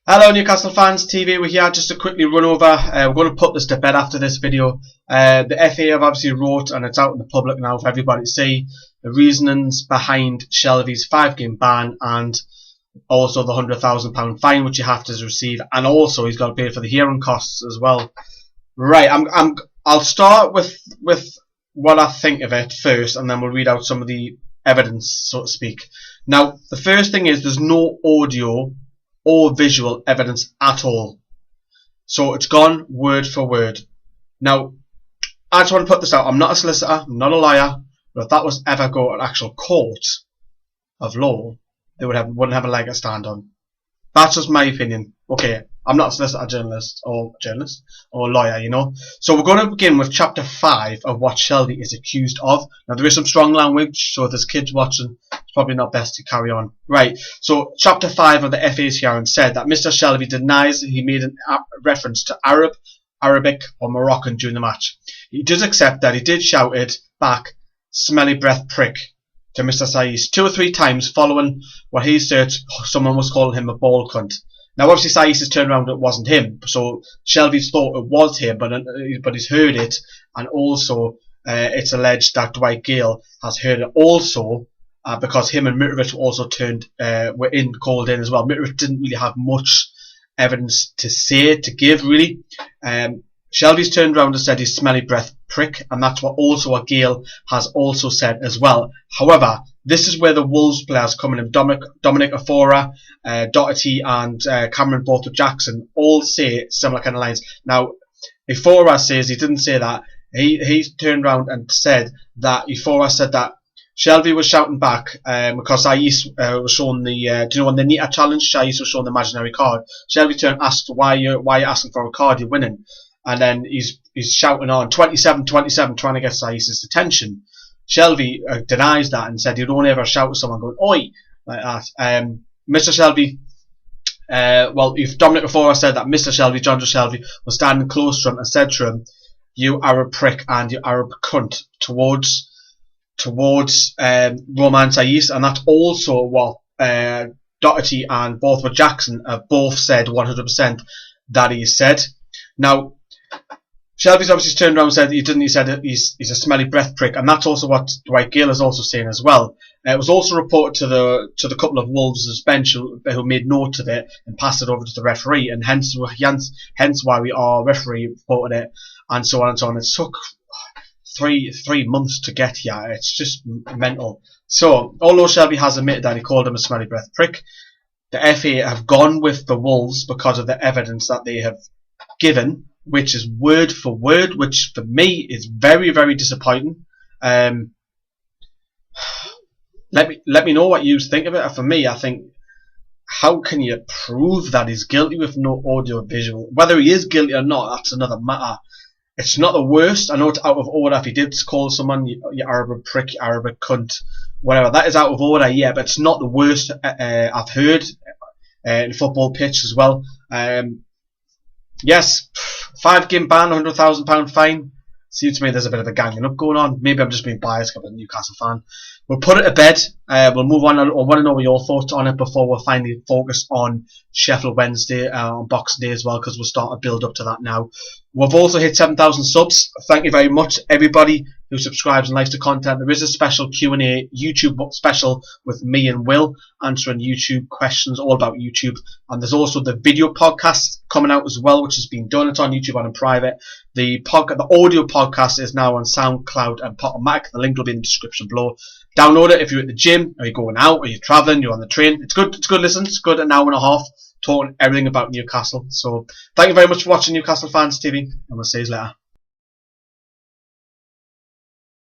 Hello Newcastle fans, TV, we're here just to quickly run over, we're going to put this to bed after this video. The FA have obviously wrote, and it's out in the public now for everybody to see, the reasonings behind Shelvey's 5-game ban and also the £100,000 fine which you have to receive, and also he's got to pay for the hearing costs as well. Right, I'll start with what I think of it first, and then we'll read out some of the evidence, so to speak. Now, the first thing is there's no audio or visual evidence at all. So it's gone word for word. Now, I just want to put this out. I'm not a solicitor, I'm not a lawyer, but if that was ever go to an actual court of law, they wouldn't have a leg to stand on. That's just my opinion. Okay, I'm not a solicitor, journalist or lawyer, you know. So we're going to begin with chapter 5 of what Shelvey is accused of. Now there is some strong language, so if there's kids watching, it's probably not best to carry on. Right, so chapter 5 of the FA's hearing said that Mr. Shelvey denies he made a reference to Arabic or Moroccan during the match. He does accept that he did shout it back, "Smelly breath prick," to Mr. Saiss 2 or 3 times following what he said someone was calling him a ball cunt. Now obviously Saiss has turned around, it wasn't him, so Shelvey's thought it was him, but he's heard it, and also it's alleged that Dwight Gale has heard it also because him and Mitrovic also were called in as well. Mitrovic didn't really have much evidence to give really. Shelvey's turned around and said he's smelly breath prick, and that's what Gale has also said as well. However, this is where the Wolves players coming in, Dominic Afora, Doherty and Cameron Borthwick-Jackson all say similar kind of lines. Now, Afora says he didn't say that. He turned around and said that Afora said that Shelvey was shouting back because Saiss was showing do you know on the Nita challenge, Saiss was showing the imaginary card. Shelvey turned and asked why you asking for a card, you're winning. And then he's shouting on 27-27, trying to get Saiss's attention. Shelvey denies that and said he'd only ever shout at someone going "Oi" like that. Mr. Shelvey, if Dominic Afora said that Mr. Shelvey, Jonjo Shelvey, was standing close to him and said to him, "You Arab prick and you Arab cunt," towards Romain Saiss, and that's also what Doherty and Borthwick-Jackson have both said 100% that he said. Now, Shelvey's obviously turned around and said he didn't. He said he's a smelly breath prick, and that's also what Dwight Gale is also saying as well. It was also reported to the couple of Wolves' bench who made note of it and passed it over to the referee, and hence why our referee reported it, and so on and so on. It took three months to get here. It's just mental. So, although Shelvey has admitted that he called him a smelly breath prick, the FA have gone with the Wolves because of the evidence that they have given, which is word for word, which for me is very, very disappointing. Let me know what you think of it. For me, I think, how can you prove that he's guilty with no audio visual? Whether he is guilty or not, that's another matter. It's not the worst. I know it's out of order if he did call someone you Arab prick, you Arab cunt, whatever. That is out of order, yeah, but it's not the worst I've heard in the football pitch as well. Yes, 5-game ban, £100,000 fine. Seems to me there's a bit of a ganging up going on. Maybe I'm just being biased because I'm a Newcastle fan. We'll put it to bed. We'll move on. I want to know what your thoughts on it before we'll finally focus on Sheffield Wednesday on Boxing Day as well, because we'll start a build up to that now. We've also hit 7,000 subs. Thank you very much, everybody who subscribes and likes the content. There is a special Q&A YouTube special with me and Will answering YouTube questions all about YouTube, and there's also the video podcast coming out as well, which has been done. It's on YouTube and in private. The audio podcast is now on SoundCloud and Potomac. The link will be in the description below. Download it if you're at the gym, or you're going out, or you're travelling, you're on the train. It's good listen. It's good, an hour and a half talking everything about Newcastle. So thank you very much for watching Newcastle Fans TV, and we'll see you later.